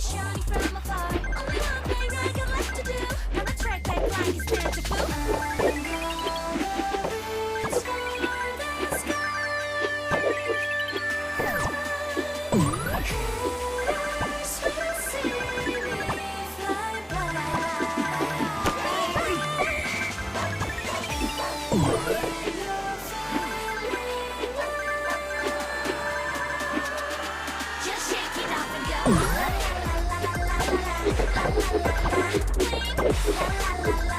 shiny from afar. Only one thing I got left to do. Now the track back line is meant to fool. I'm gonna reach for the sky. Haters will see me fly just shake it off and go. La la la la la la la la la la la. La la la la.